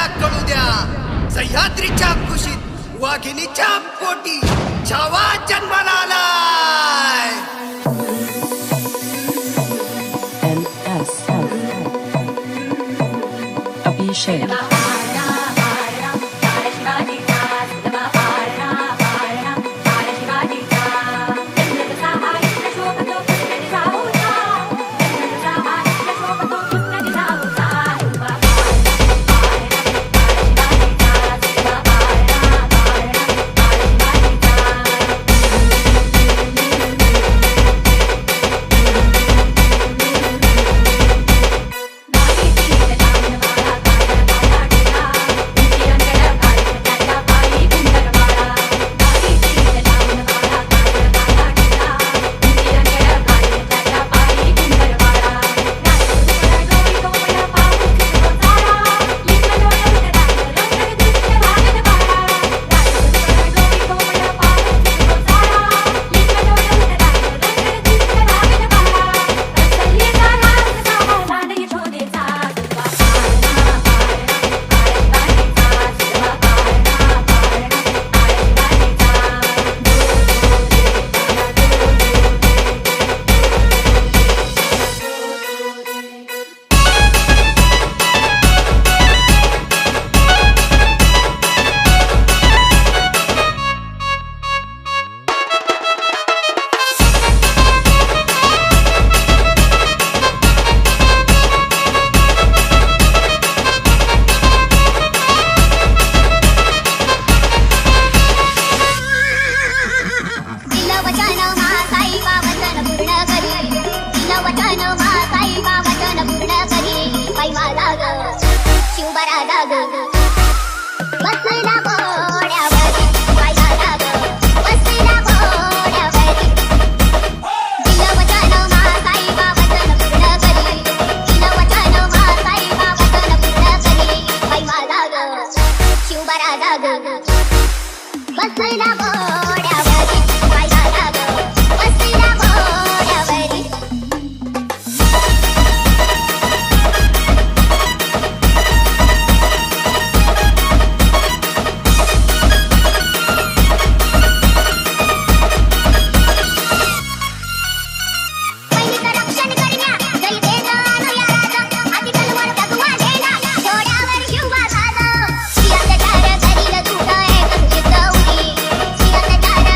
कळू द्या, सह्याद्रीच्या कुशीत वाघिणीच्या पोटी छावा जन्माला आलाय. Abhishek. Siya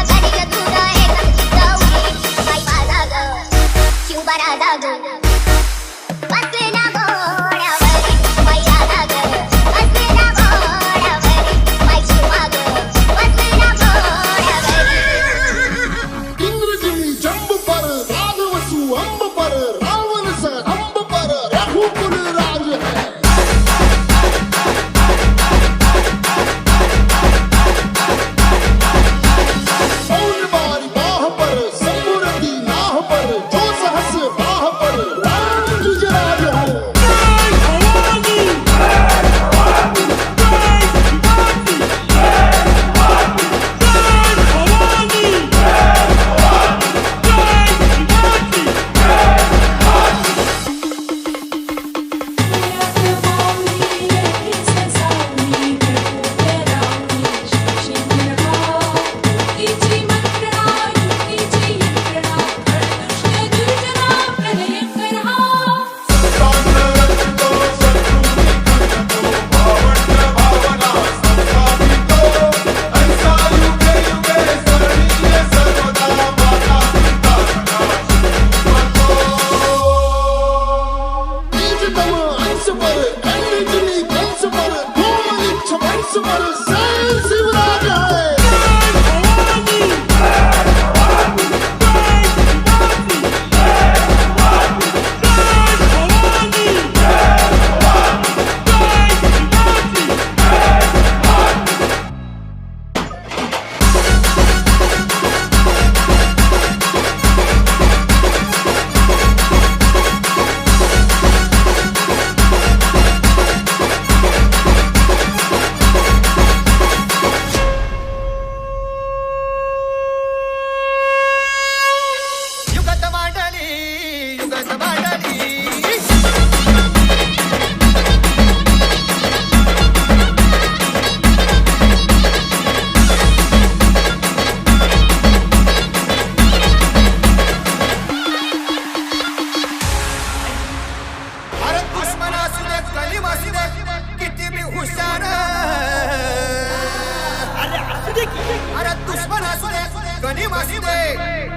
गणिम असते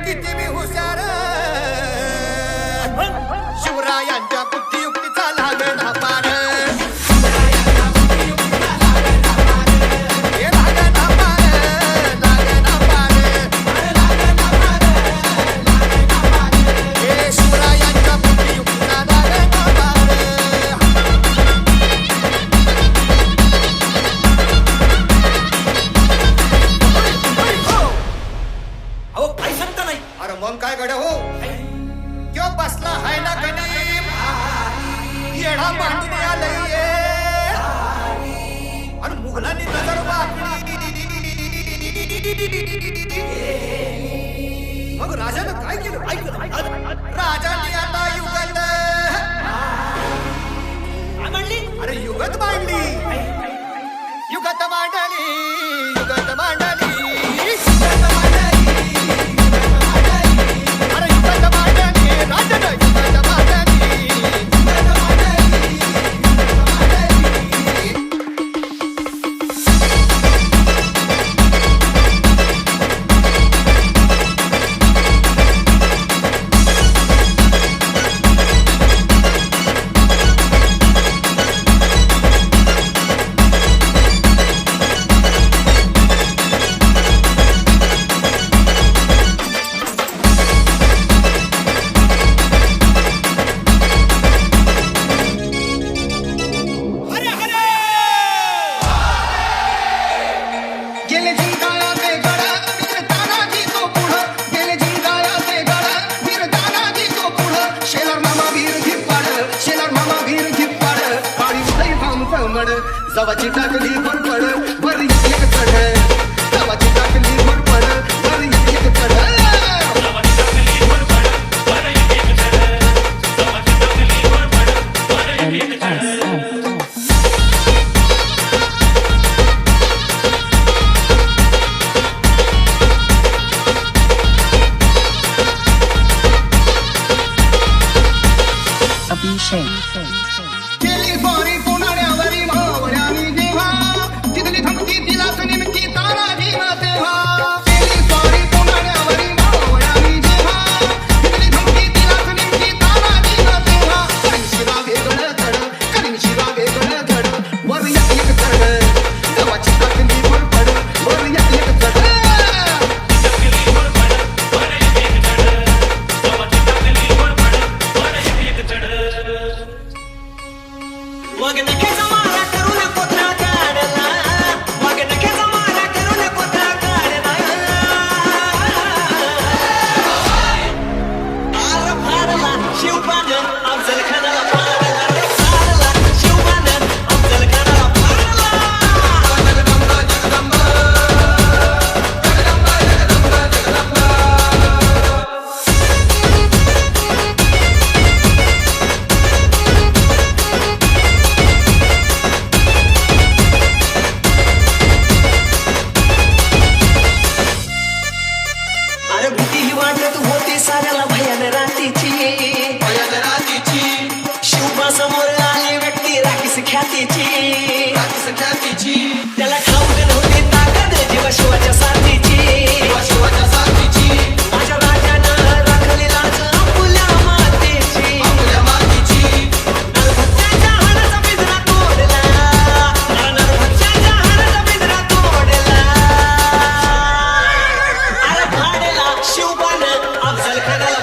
किती मी हुशार शिवरायांच्या बुद्धियुक्तीचा लागणा पार काय गड हो क्यों बसला है ना गणिम येडा मांडून आलंय आणि मुघलांनी नजर वाकली मग राजानं काय केलं राजाने आता युगत अरे युगत मांडली युगत मांडली युगत मांडली जवाची टाकली भरपड वर एक चढ जवाची टाकली भरपड वर एक चढ अभिषेक केली स्वारी पुण्यावरी मावळ्यानी जेव्हा तिथली धमकी तिला नेमकी तानाजी ना तेव्हा केली स्वारी पुण्यावरी मावळ्यानी जेव्हा तिथली धमकी तिला नेमकी तानाजी ना तेव्हा करीन शिरा वेगळं धड करीन शिरा वेगळं धड वर एक चढ जवाची टाकली भरपड वर एक चढ त्याला खाऊ नव्हती ताकद जीवा शिवाच्या साथीची माझ्या राजानं राखली लाज आपुल्या मातेची नरभक्षाच्या हाडाचा पिंजरा तोडला नरभक्षाच्या हाडाचा पिंजरा तोडला अरे फाडला शिवबानं अफजल खानाला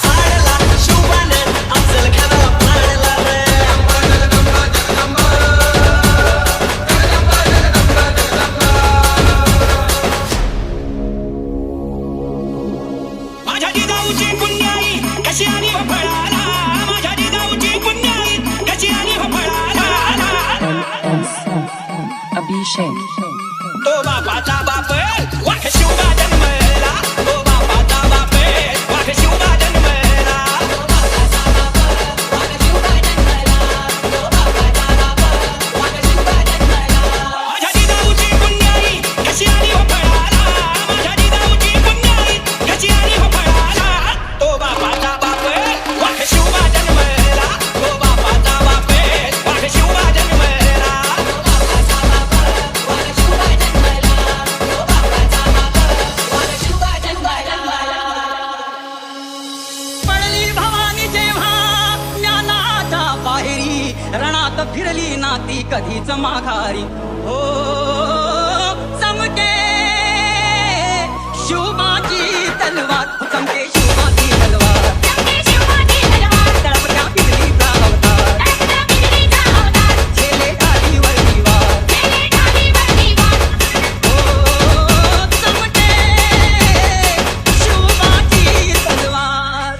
फाडला शिवबानं अफजल खानाला फाडला माझ्या जिजाऊची पुण्याई कशी आणि फळाला माझ्या जिजाऊची पुण्याई कशी आणि फळाला अभिषेक तो बापाचा बाप वाघ शिवबा जन्मला तो बापाचा बाप वाघ शिवबा जन्मला माझ्या जिजाऊची पुण्याई कशी आणि फळाला माझ्या जिजाऊची पुण्याई कशी आणि फळाला तो बापाचा बाप वाघ शिवबा जन्मला तो बापाचा बाप वाघ शिवबा जन्मला भवानी हो चमके शिवबाची तलवार चमके शिवबाची तलवार तळपत्या पिकलीचा अवतार झेले ढालीवर दिवार हो चमके शिवबाची तलवार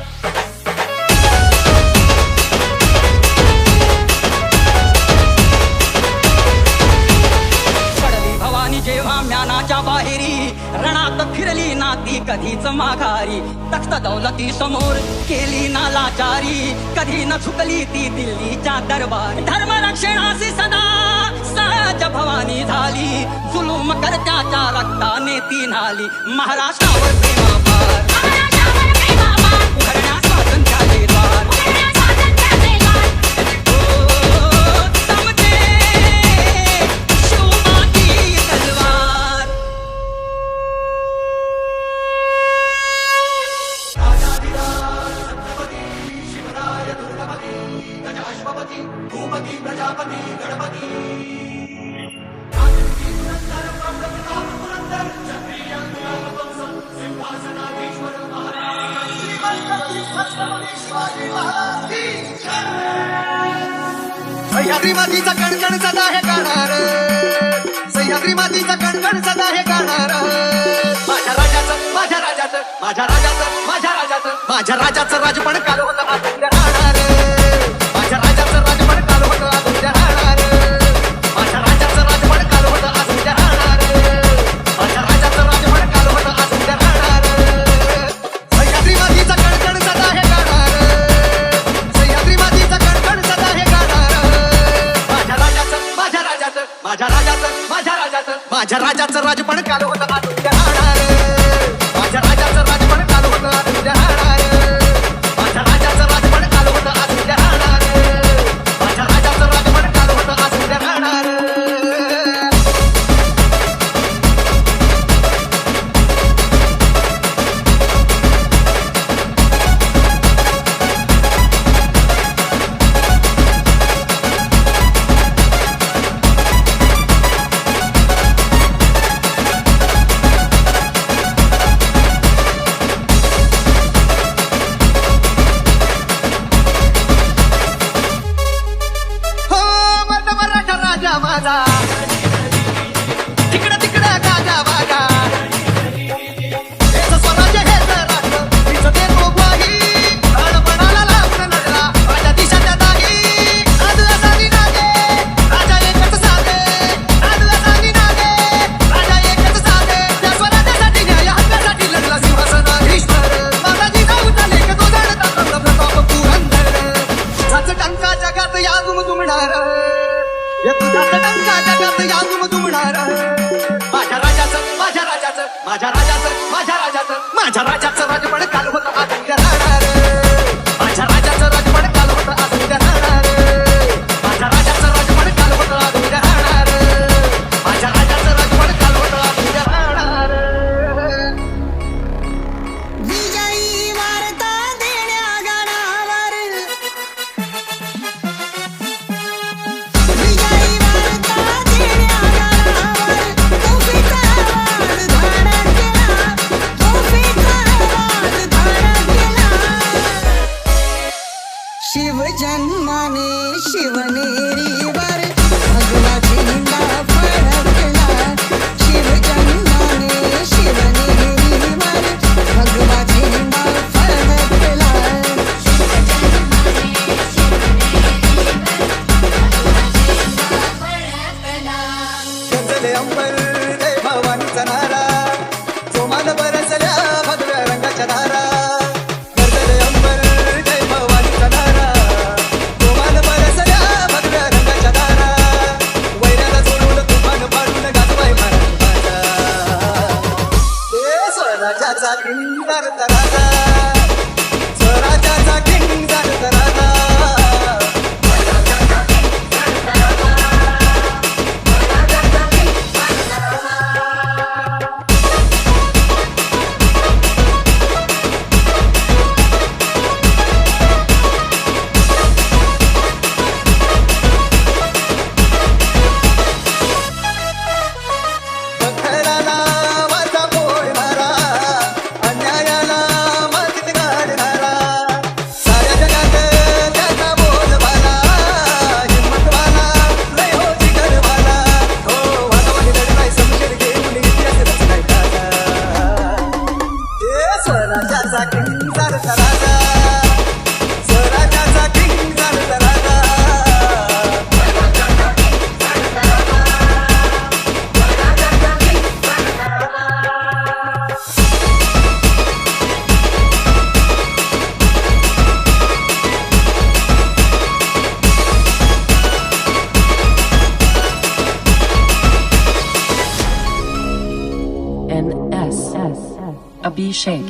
पडली भवानी जेव्हा म्यानाच्या बाहेरी रणात फिरली ना ती कधीच माघारी तख्त दौलती समोर केली ना लाचारी कधी न झुकली ती दिल्लीच्या दरबार धर्म रक्षणासी सदा सज भवानी झाली जुलूम करत्याच्या रक्ताने ती न्हाली महाराष्ट्रावर प्रेमापार उघडण्या स्वातंत्र्याचे द्वार हो चमके शिवबाची तलवार सह्याद्री मातीचा कणकण सदा हे गाणार सह्याद्री मातीचा कणकण सदा हे गाणार माझ्या राजाचं माझ्या राजाचं माझ्या राजाचं माझ्या राजाचं माझ्या राजाचं राजपण काल होतं आज उद्या राहणार माझ्या राजाचं राजपण काल होतं आज उद्या राहणार माझ्या राजाचं राजपण काल होतं आज उद्या राहणार माझ्या राजाचं राजपण काल होतं आज उद्या राहणार सह्याद्री मातीचा कणकण सदा हे गाणार सह्याद्री मातीचा कणकण सदा हे गाणार माझ्या राजाचं माझ्या राजाचं माझ्या राजाचं माझ्या राजाचं माझ्या राजाचं राजपण काल होतं आज उद्या राहणार माझ्या राजाचं राजपण काल होतं आज उद्या राहणार माझ्या राजाचं राजपण काल होतं आज उद्या राहणार माझ्या राजाचं राजपण काल होतं आज उद्या राहणार हो माझा मराठा राजा माझा तिकडं तिकडं गाजा वागा हेच स्वराज्य हेच राष्ट्र हीच देतो ग्वाही अडपणाला लागून लढला राजा दिशाच्या दाही आज असानी नागे राजा एकच साधे आज असानी नागे राजा एकच साधे त्या स्वराज्यासाठी न्याय हक्कासाठी लढला सिंहासनाधीश्वर माताजी जाऊ झाले का तो जडता प्रताप पुरंदर साच टंका जगात या दुमदुमणार तुझाच टंका जगात या दुमदुमणार माझ्या राजाचं माझ्या राजाचं माझ्या राजाचं माझ्या राजाचं माझ्या राजाचं राजपण काल होतं आज उद्या राहणार माझ्या राजाचं राजपण काल होतं आज उद्या राहणार माझ्या राजाचं राजपण काल होतं आज उद्या राहणार माझ्या राजाचं राजपण काल होतं आज उद्या राहणार विजयी वार्ता देण्या गाण्यावर विजयी वार्ता देण्या गाण्यावर तोफेचा आवाज धाडा केला तोफेचा आवाज धाडा केला शिवजन्माने शिवनेरीवर भगवा झेंडा फडकला शिवजन्माने शिवनेरीवर भगवा झेंडा फडकला गजले अंबर रे भवानीचा नारा जोमाल बरसल्या भगव्या रंगाच्या धारा गजले अंबर रे भवानीचा नारा जोमाल बरसल्या भगव्या रंगाच्या धारा वैऱ्याला जोडून तुफान पाडून गाजवाय महाराज ए स्वराज्याचा किंगार तराजा स्वराज्याचा किंगार तराजा Abhishek.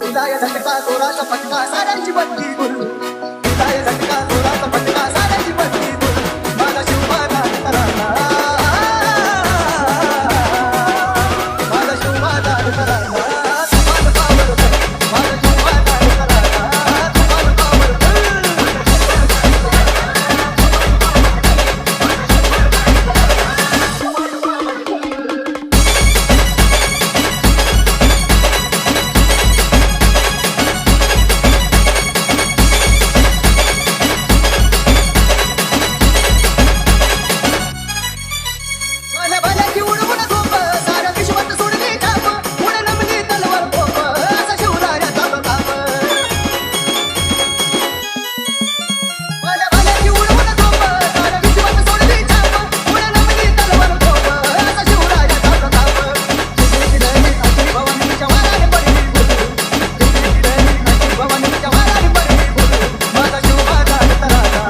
उदाय झटका जोराचा फटका साऱ्यांची बत्ती गुल उदाय झटका जोराचा फटका साऱ्यांची बत्ती गुल माझा शिवबाजा तराना माझा शिवबाजा तराना तुम्हाला पावर माझा शिवबाजा तराना तुम्हाला पावर माझ्या भल्याची उडवून झोप साऱ्या विश्वात सोडली छाप पुढे नमली तलवार तोप असा शिवरायाचा प्रताप माझ्या भल्याची उडवून झोप साऱ्या विश्वात सोडली छाप पुढे नमली तलवार तोप असा शिवरायाचा प्रताप दिल्ली अशी भवानीच्या वाराने पडली बोल दिल्ली अशी भवानीच्या वाराने पडली बोल माझा शिवबाजा तराना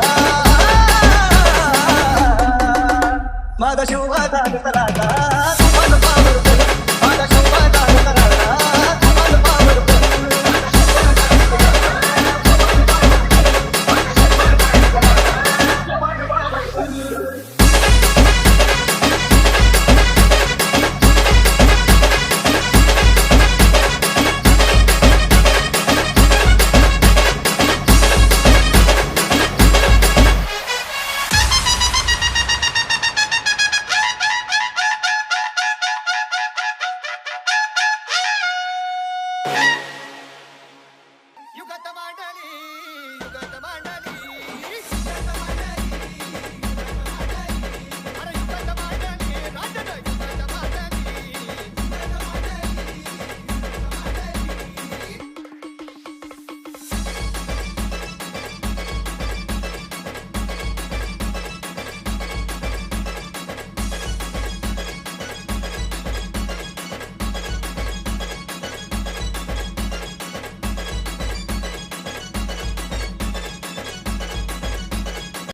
माझा शिवबाजा तराना तुम्हाला पावर माझा शिवबाजा तराना